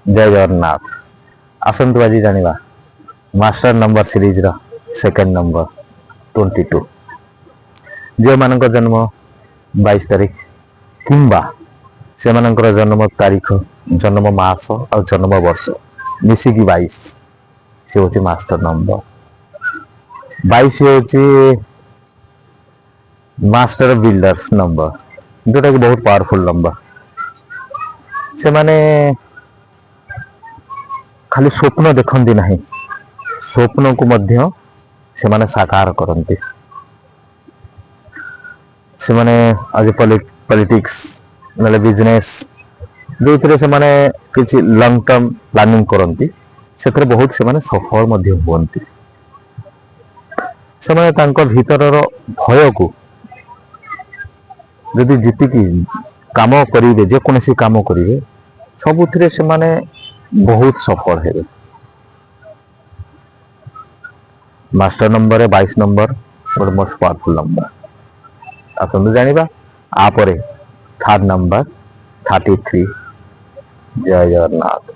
जय जगन्नाथ। आसतु आज जानिबा master number series रा सेकंड नंबर 22। जो मानक जन्म 22 तारीख किंबा से मानकर जन्म तारीख, जन्म मास और जन्म वर्ष मिसिकी 22 से होची मास्टर नंबर। 22 होची मास्टर बिल्डर्स नंबर, जोटा कि बहुत पावरफुल नंबर। से माने खाली स्वप्न देखती नहीं, स्वप्न को मध्य से माने साकार करती। से माने आज पॉलिटिक्स ना बिजनेस जो थे से माने किसी लॉन्ग टर्म प्लानिंग करती, से बहुत से माने सफल मध्य हुअन्ति। से माने तांको भीतरर भय को यदि जीतिकी काम करेंगे, जेकोसी काम करेंगे सबुथिरे से माने बहुत सफल हेबे। मास्टर नंबर 22 नंबर गोटे मोस्ट पावरफुल नंबर। आसतु जानिबा आपर थर्ड नंबर 33। जय जगन्नाथ।